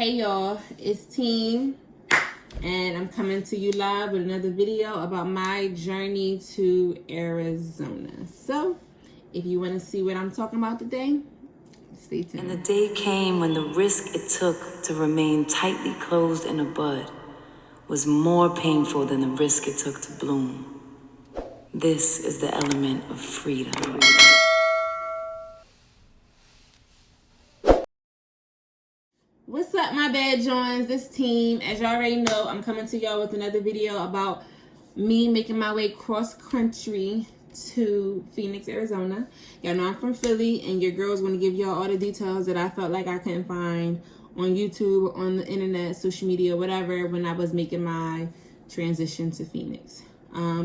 Hey y'all, it's Team, and I'm coming to you live with another video about my journey to Arizona. So, if you want to see what I'm talking about today, stay tuned. And the day came when the risk it took to remain tightly closed in a bud was more painful than the risk it took to bloom. This is the element of freedom. What's up, my bad joins? This Team. As y'all already know, I'm coming to y'all with another video about me making my way cross country to Phoenix, Arizona. Y'all know I'm from Philly, and your girl's going to give y'all all the details that I felt like I couldn't find on YouTube, on the internet, social media, whatever, when I was making my transition to Phoenix.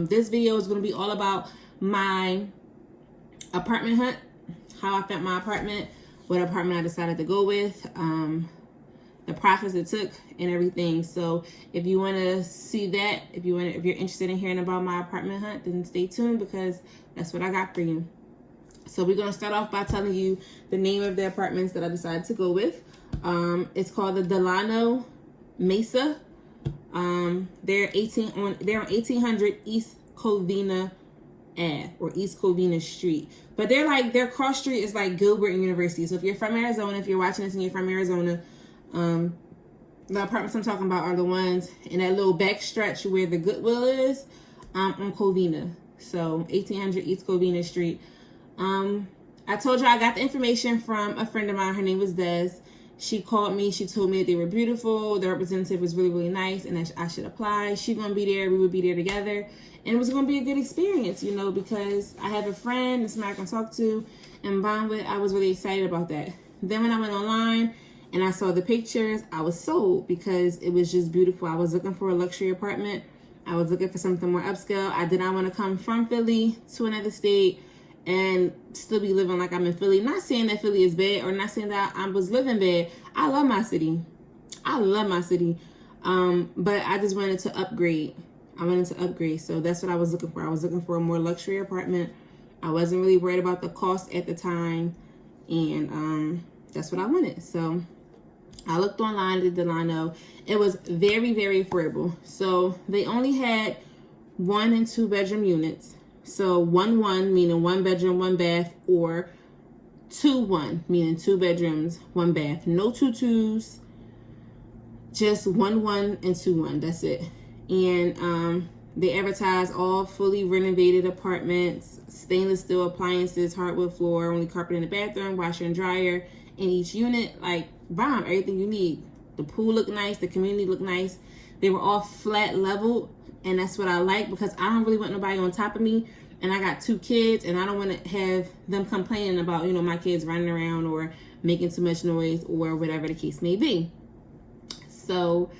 This video is going to be all about my apartment hunt, how I found my apartment, what apartment I decided to go with, the process it took, and everything. So if you want to see that, if you're interested in hearing about my apartment hunt, then stay tuned, because that's what I got for you. So we're going to start off by telling you the name of the apartments that I decided to go with. It's called the Delano Mesa. They're on 1800 East Covina Ave, or East Covina Street. But their cross street is like Gilbert and University. So if you're from Arizona, if you're watching this and you're from Arizona, the apartments I'm talking about are the ones in that little back stretch where the Goodwill is, on Covina. So 1800 East Covina Street. I told you I got the information from a friend of mine. Her name was Des. She called me. She told me that they were beautiful. The representative was really, really nice, and that I should apply. She's going to be there. We would be there together. And it was going to be a good experience, because I have a friend and somebody I can talk to and bond with. I was really excited about that. Then when I went online and I saw the pictures, I was sold, because it was just beautiful. I was looking for a luxury apartment. I was looking for something more upscale. I did not want to come from Philly to another state and still be living like I'm in Philly. Not saying that Philly is bad, or not saying that I was living bad. I love my city. But I just wanted to upgrade. So that's what I was looking for. I was looking for a more luxury apartment. I wasn't really worried about the cost at the time. And that's what I wanted. So I looked online at Delano. It was very, very affordable. So they only had 1 and 2 bedroom units. So 1-1, meaning 1 bedroom, 1 bath, or 2-1, meaning 2 bedrooms, 1 bath. No 2-2s, just 1-1 and 2-1. That's it. And they advertise all fully renovated apartments, stainless steel appliances, hardwood floor, only carpet in the bathroom, washer and dryer in each unit. Like, bomb, everything you need. The pool looked nice, the community looked nice. They were all flat leveled, and that's what I like, because I don't really want nobody on top of me. And I got 2 kids, and I don't want to have them complaining about, my kids running around or making too much noise or whatever the case may be. So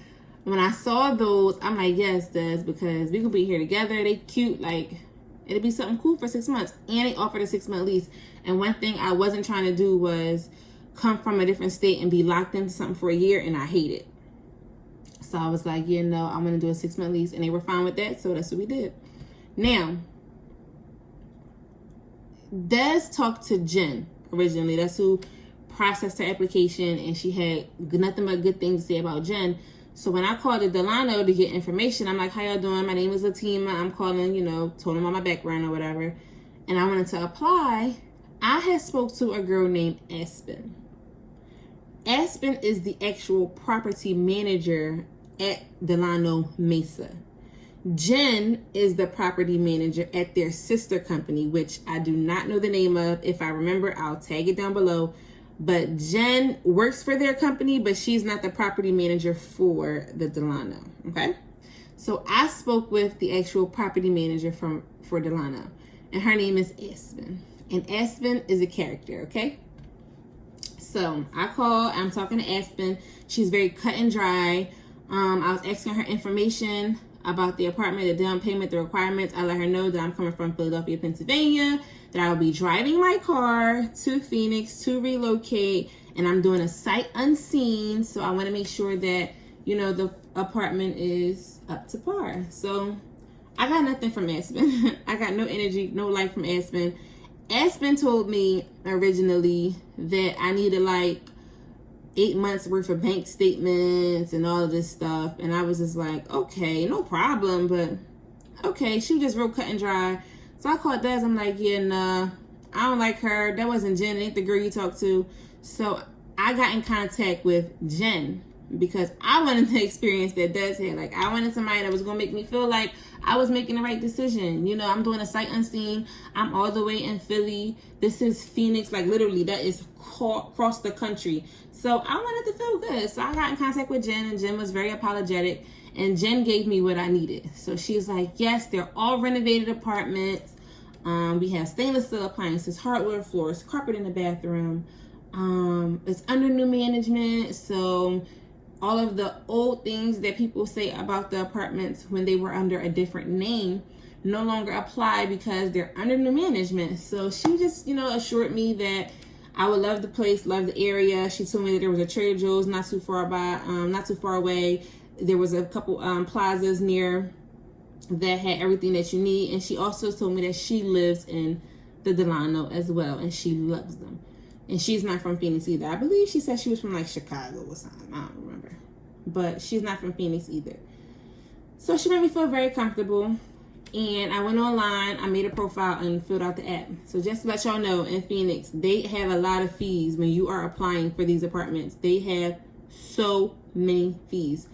when I saw those, I'm like, yes, Des, because we could be here together. They cute. Like, it'd be something cool for 6 months. And they offered a 6-month lease. And one thing I wasn't trying to do was come from a different state and be locked into something for a year, and I hate it. So I was like, I'm going to do a 6-month lease. And they were fine with that, so that's what we did. Now, Des talked to Jen originally. That's who processed her application, and she had nothing but good things to say about Jen. So when I called the Delano to get information, I'm like, how y'all doing? My name is Latima. I'm calling, told them all my background or whatever. And I wanted to apply. I had spoke to a girl named Aspen. Aspen is the actual property manager at Delano Mesa. Jen is the property manager at their sister company, which I do not know the name of. If I remember, I'll tag it down below. But Jen works for their company, but she's not the property manager for the Delano, okay? So I spoke with the actual property manager for Delano, and her name is Aspen. And Aspen is a character, okay? So I'm talking to Aspen. She's very cut and dry. I was asking her information about the apartment, the down payment, the requirements. I let her know that I'm coming from Philadelphia, Pennsylvania, that I will be driving my car to Phoenix to relocate, and I'm doing a sight unseen. So I want to make sure that, the apartment is up to par. So I got nothing from Aspen. I got no energy, no life from Aspen. Aspen told me originally that I needed like 8 months worth of bank statements and all of this stuff. And I was just like, okay, no problem. But okay, she was just real cut and dry. So I called Des. I'm like, yeah, nah, I don't like her. That wasn't Jen. It ain't the girl you talked to. So I got in contact with Jen because I wanted the experience that Des had. Like, I wanted somebody that was going to make me feel like I was making the right decision. You know, I'm doing a sight unseen. I'm all the way in Philly. This is Phoenix. Like, literally, that is across the country. So I wanted to feel good. So I got in contact with Jen, and Jen was very apologetic. And Jen gave me what I needed. So she's like, yes, they're all renovated apartments. We have stainless steel appliances, hardwood floors, carpet in the bathroom. It's under new management. So all of the old things that people say about the apartments when they were under a different name no longer apply because they're under new management. So she just, assured me that I would love the place, love the area. She told me that there was a Trader Joe's not too far away. There was a couple plazas near that had everything that you need. And she also told me that she lives in the Delano as well, and she loves them. And she's not from Phoenix either. I believe she said she was from like Chicago or something. I don't remember. But she's not from Phoenix either. So she made me feel very comfortable. And I went online, I made a profile and filled out the app. So just to let y'all know, in Phoenix, they have a lot of fees when you are applying for these apartments. They have so many fees.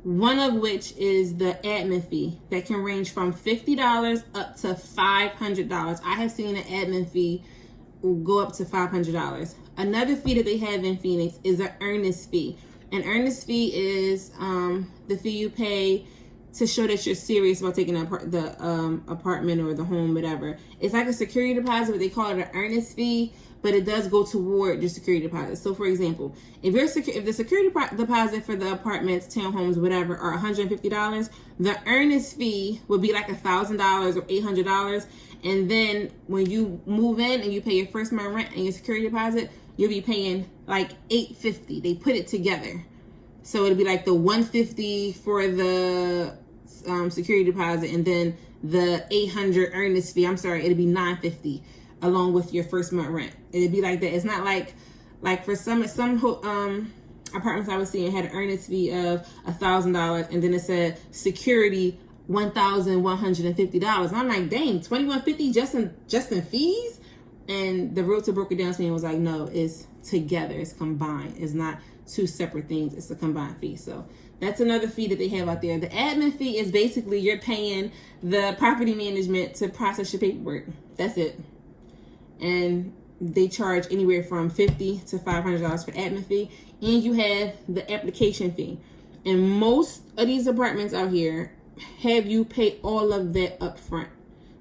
One of which is the admin fee that can range from $50 up to $500. I have seen an admin fee go up to $500. Another fee that they have in Phoenix is an earnest fee. An earnest fee is the fee you pay to show that you're serious about taking the apartment or the home, whatever. It's like a security deposit, but they call it an earnest fee, but it does go toward your security deposit. So, for example, if the security deposit for the apartments, townhomes, whatever, are $150, the earnest fee would be like $1,000 or $800. And then when you move in and you pay your first month rent and your security deposit, you'll be paying like $850. They put it together. So it'll be like the $150 for the security deposit, and then the $800 earnest fee. I'm sorry, it'll be $950 along with your first month rent. It'd be like that. It's not like for some apartments I was seeing had an earnest fee of $1,000, and then it said security $1,150. And I'm like, dang, $2,150 just in fees? And the realtor broke it down to me and was like, no, it's together, it's combined. It's not two separate things, it's a combined fee. So that's another fee that they have out there. The admin fee is basically you're paying the property management to process your paperwork. That's it. And they charge anywhere from $50 to $500 for admin fee. And you have the application fee. And most of these apartments out here have you pay all of that up front.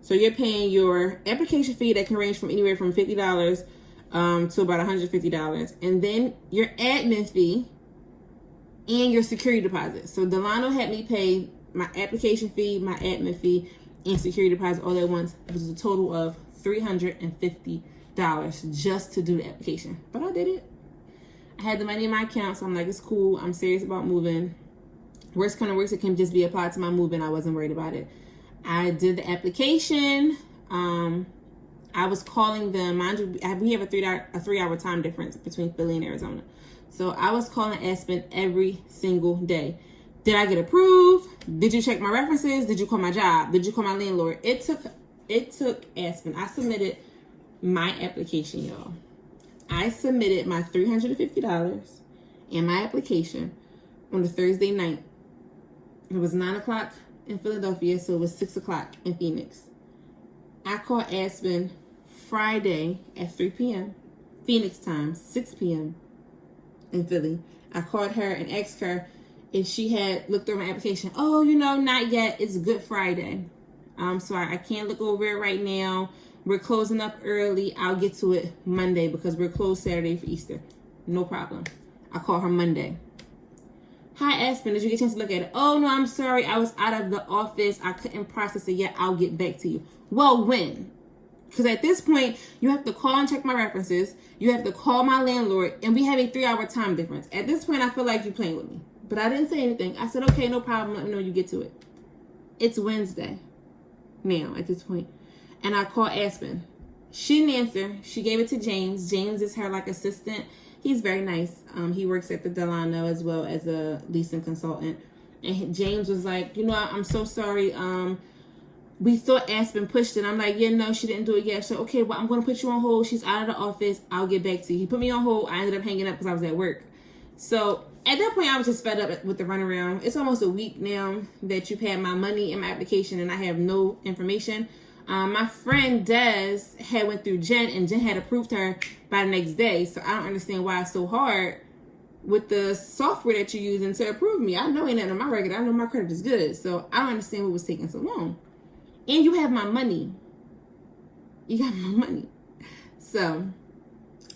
So you're paying your application fee that can range from anywhere from $50 to about $150. And then your admin fee and your security deposit. So Delano had me pay my application fee, my admin fee, and security deposit all at once. It was a total of $350 just to do the application. But I did it. I had the money in my account, so I'm like, it's cool. I'm serious about moving. Worst kind of works, it can just be applied to my move, and I wasn't worried about it. I did the application. I was calling them. Mind you, we have a 3-hour time difference between Philly and Arizona. So I was calling Aspen every single day. Did I get approved? Did you check my references? Did you call my job? Did you call my landlord? It took Aspen. I submitted my application, y'all. I submitted my $350 and my application on a Thursday night. It was 9 o'clock in Philadelphia, so it was 6 o'clock in Phoenix. I called Aspen Friday at 3 p.m. Phoenix time, 6 p.m. in Philly. I called her and asked her if she had looked over my application. Oh, not yet. It's Good Friday. I'm sorry, I can't look over it right now. We're closing up early. I'll get to it Monday because we're closed Saturday for Easter. No problem. I called her Monday. Hi, Aspen. Did you get a chance to look at it? Oh, no, I'm sorry. I was out of the office. I couldn't process it yet. I'll get back to you. Well, when? Because at this point, you have to call and check my references. You have to call my landlord. And we have a 3-hour time difference. At this point, I feel like you're playing with me. But I didn't say anything. I said, okay, no problem. Let me know when you get to it. It's Wednesday now at this point. And I called Aspen. She didn't answer. She gave it to James. James is her assistant. He's very nice. He works at the Delano as well as a leasing consultant. And James was like, you know, I'm so sorry. We thought Aspen pushed it. I'm like, yeah, no, she didn't do it yet. So, okay, well, I'm going to put you on hold. She's out of the office. I'll get back to you. He put me on hold. I ended up hanging up because I was at work. So at that point, I was just fed up with the runaround. It's almost a week now that you've had my money in my application and I have no information. My friend Des had went through Jen, and Jen had approved her by the next day. So I don't understand why it's so hard with the software that you're using to approve me. I know ain't nothing on my record. I know my credit is good. So I don't understand what was taking so long. And you have my money. You got my money. So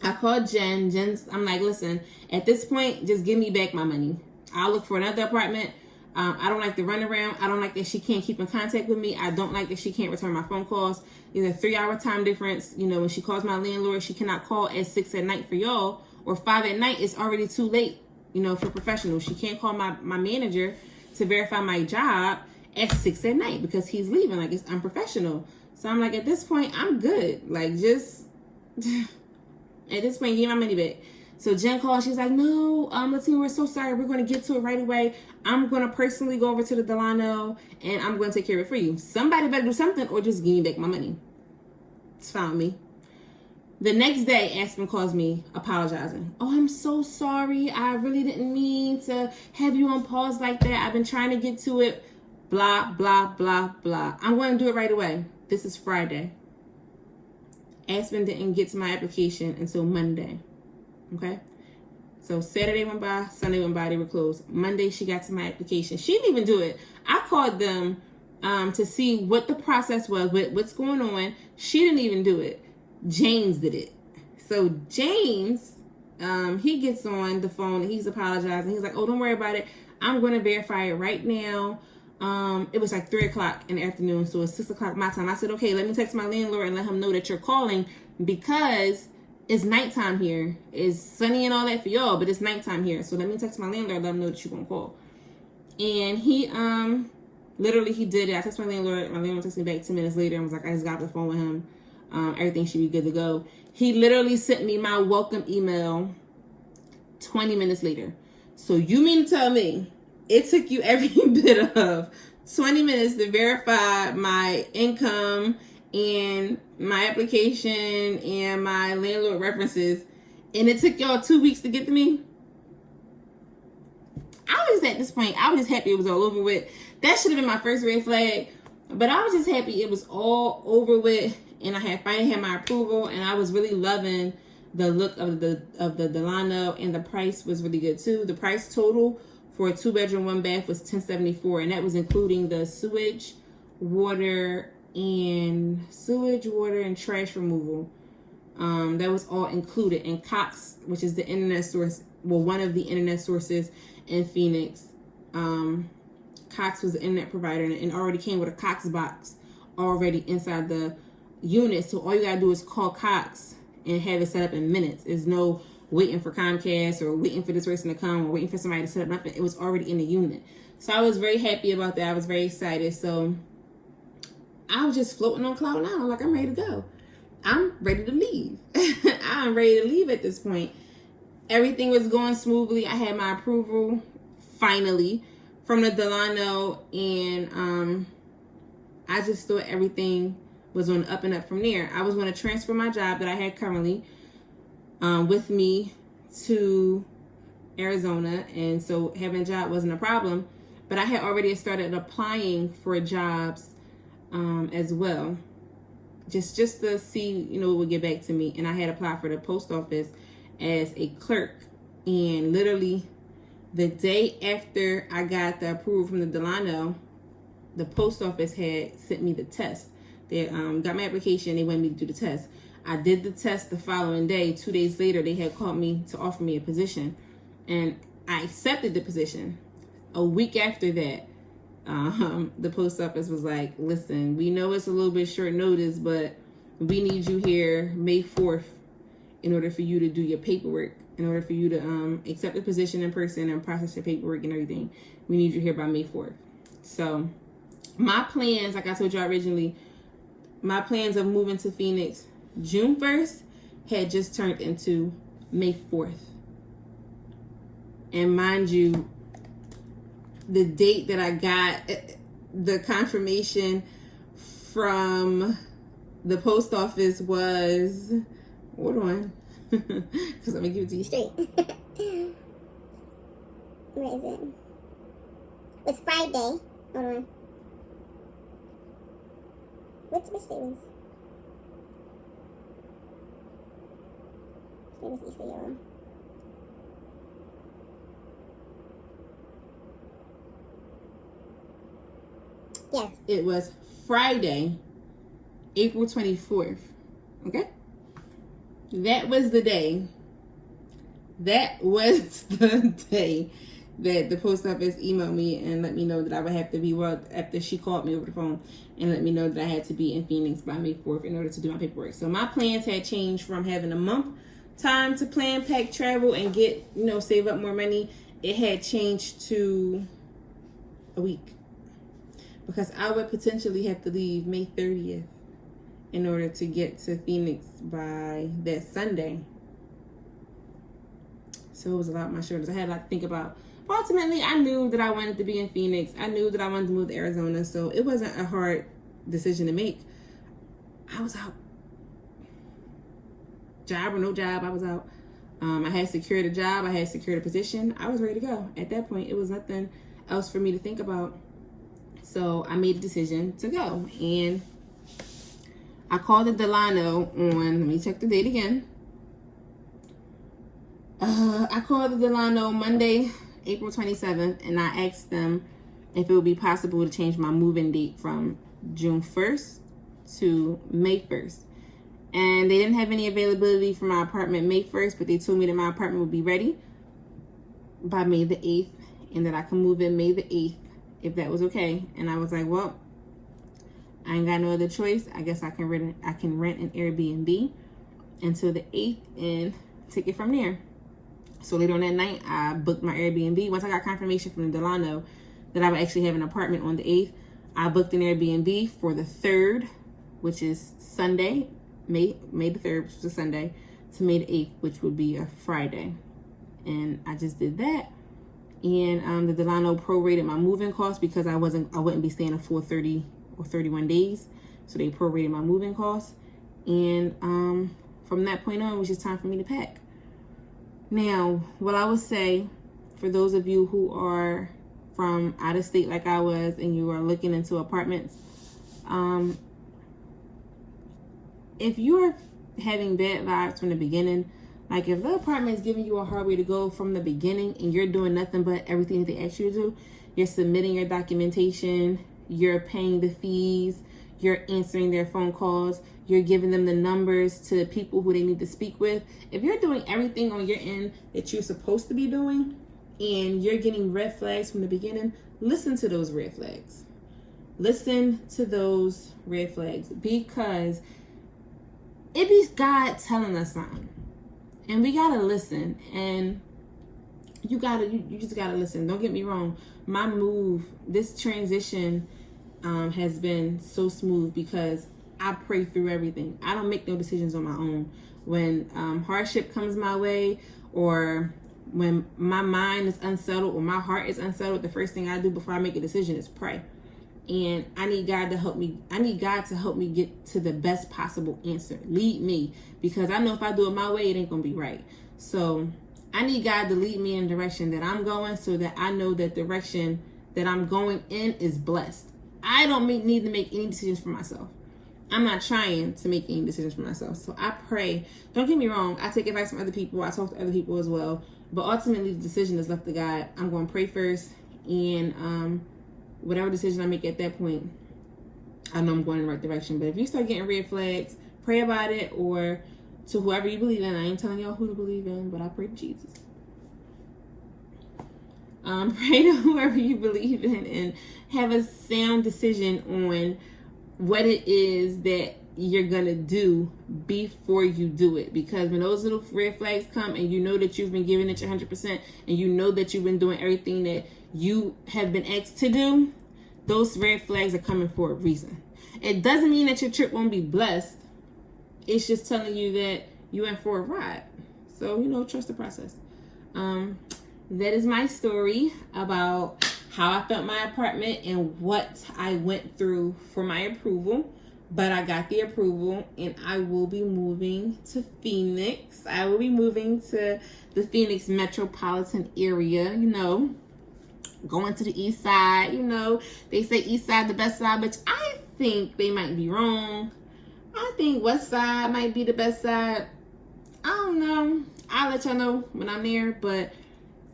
I called Jen. I'm like, listen, at this point, just give me back my money. I'll look for another apartment. I don't like the runaround. I don't like that she can't keep in contact with me. I don't like that she can't return my phone calls. There's a 3-hour time difference. You know, when she calls my landlord, she cannot call at 6 at night for y'all, or 5 at night. It's already too late, you know, for professionals. She can't call my manager to verify my job at 6 at night because he's leaving. Like, it's unprofessional. So I'm like, at this point, I'm good. Like, just at this point, give my money back. So Jen called. She's like, no, Latina, we're so sorry. We're going to get to it right away. I'm going to personally go over to the Delano and I'm going to take care of it for you. Somebody better do something or just give me back my money. It's fine with me. The next day, Aspen calls me apologizing. Oh, I'm so sorry. I really didn't mean to have you on pause like that. I've been trying to get to it. Blah, blah, blah, blah. I'm going to do it right away. This is Friday. Aspen didn't get to my application until Monday. Okay? So Saturday went by, Sunday went by, they were closed. Monday, she got to my application. She didn't even do it. I called them to see what the process was, what's going on. She didn't even do it. James did it. So James, he gets on the phone and he's apologizing. He's like, oh, don't worry about it. I'm going to verify it right now. It was like 3 o'clock in the afternoon, so it's 6 o'clock my time. I said, okay, let me text my landlord and let him know that you're calling because it's nighttime here. It's sunny and all that for y'all, but it's nighttime here. So let me text my landlord and let him know that you're gonna call. And he literally he did it. I texted my landlord texted me back 10 minutes later and was like, I just got off the phone with him. Everything should be good to go. He literally sent me my welcome email 20 minutes later. So you mean to tell me it took you every bit of 20 minutes to verify my income and my application and my landlord references, and it took y'all 2 weeks to get to me? I was at this point, I was just happy it was all over with. That should have been my first red flag, but I was just happy it was all over with, and I had finally had my approval, and I was really loving the look of the Delano, and the price was really good too. The price total for a 2-bedroom, 1-bath was $1,074, and that was including the sewage, water, and trash removal. That was all included. And Cox, which is the internet source, well, one of the internet sources in Phoenix, Cox was the internet provider, and it already came with a Cox box already inside the unit. So all you gotta do is call Cox and have it set up in minutes. There's no waiting for Comcast or waiting for this person to come or waiting for somebody to set up nothing. It was already in the unit. So I was very happy about that. I was very excited. So I was just floating on cloud nine. I'm like, I'm ready to go. I'm ready to leave. I'm ready to leave at this point. Everything was going smoothly. I had my approval finally from the Delano, and I just thought everything was on the up and up from there. I was going to transfer my job that I had currently with me to Arizona, and so having a job wasn't a problem, but I had already started applying for jobs as well, just to see, you know, what would get back to me. And I had applied for the post office as a clerk, and literally the day after I got the approval from the Delano, the post office had sent me the test. They got my application. They wanted me to do the test. I did the test the following day. 2 days later, they had called me to offer me a position, and I accepted the position. A week after that, the post office was like, listen, we know it's a little bit short notice, but we need you here May 4th in order for you to do your paperwork, in order for you to accept the position in person and process your paperwork and everything. We need you here by May 4th. So my plans, like I told you originally, my plans of moving to Phoenix June 1st had just turned into May 4th. And mind you, the date that I got the confirmation from the post office was, hold on, because I'm going to give it to you straight. Where is it? It's Friday. Hold on. Which day was? Today was Easter, y'all. Yes. It was Friday, April 24th. Okay? That was the day. That was the day that the post office emailed me and let me know that I would have to be, well, after she called me over the phone and let me know that I had to be in Phoenix by May 4th in order to do my paperwork. So my plans had changed from having a month time to plan, pack, travel, and get, save up more money. It had changed to a week because I would potentially have to leave May 30th in order to get to Phoenix by that Sunday. So it was a lot on my shoulders. I had a lot to think about. But ultimately, I knew that I wanted to be in Phoenix. I knew that I wanted to move to Arizona. So it wasn't a hard decision to make. I was out. Job or no job, I was out. I had secured a job. I had secured a position. I was ready to go. At that point, it was nothing else for me to think about. So I made a decision to go. And I called the Delano on, let me check the date again. I called the Delano Monday, April 27th, and I asked them if it would be possible to change my move-in date from June 1st to May 1st. And they didn't have any availability for my apartment May 1st, but they told me that my apartment would be ready by May the 8th and that I can move in May the 8th if that was okay. And I was like, well, I ain't got no other choice. I guess I can rent an Airbnb until the 8th and take it from there. So later on that night, I booked my Airbnb. Once I got confirmation from the Delano that I would actually have an apartment on the 8th, I booked an Airbnb for the 3rd, which is Sunday, May the 3rd, which is a Sunday, to May the 8th, which would be a Friday. And I just did that. And the Delano prorated my moving costs because I wouldn't be staying a full 30 or 31 days. So they prorated my moving costs. And from that point on, it was just time for me to pack. Now, what I would say for those of you who are from out of state like I was and you are looking into apartments, if you're having bad vibes from the beginning, like if the apartment is giving you a hard way to go from the beginning and you're doing nothing but everything that they ask you to do, you're submitting your documentation, you're paying the fees, you're answering their phone calls, you're giving them the numbers to people who they need to speak with. If you're doing everything on your end that you're supposed to be doing and you're getting red flags from the beginning, listen to those red flags. Listen to those red flags because it be God telling us something. And we gotta listen. And you just gotta listen. Don't get me wrong. My move, this transition has been so smooth because I pray through everything. I don't make no decisions on my own. When hardship comes my way or when my mind is unsettled or my heart is unsettled, the first thing I do before I make a decision is pray. And I need God to help me. I need God to help me get to the best possible answer. Lead me. Because I know if I do it my way, it ain't going to be right. So I need God to lead me in the direction that I'm going so that I know that direction that I'm going in is blessed. I don't need to make any decisions for myself. I'm not trying to make any decisions for myself. So I pray. Don't get me wrong. I take advice from other people. I talk to other people as well. But ultimately, the decision is left to God. I'm going to pray first. And whatever decision I make at that point, I know I'm going in the right direction. But if you start getting red flags, pray about it, or to whoever you believe in. I ain't telling y'all who to believe in, but I pray to Jesus. Pray to whoever you believe in and have a sound decision on what it is that you're gonna do before you do it. Because when those little red flags come and you know that you've been giving it your 100% and you know that you've been doing everything that you have been asked to do, those red flags are coming for a reason. It doesn't mean that your trip won't be blessed. It's just telling you that you went for a ride. So, trust the process. that is my story about how I felt my apartment and what I went through for my approval. But I got the approval and I will be moving to Phoenix. I will be moving to the Phoenix metropolitan area, you know, going to the east side. You know, they say east side the best side, but I think they might be wrong. I think west side might be the best side. I don't know. I'll let y'all know when I'm there, but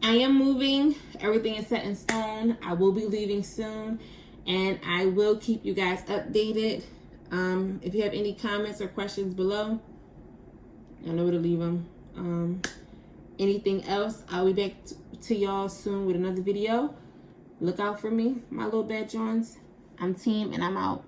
I am moving. Everything is set in stone. I will be leaving soon, and I will keep you guys updated. If you have any comments or questions below, I know where to leave them. Anything else, I'll be back to y'all soon with another video. Look out for me, my little bad Johns. I'm Team, and I'm out.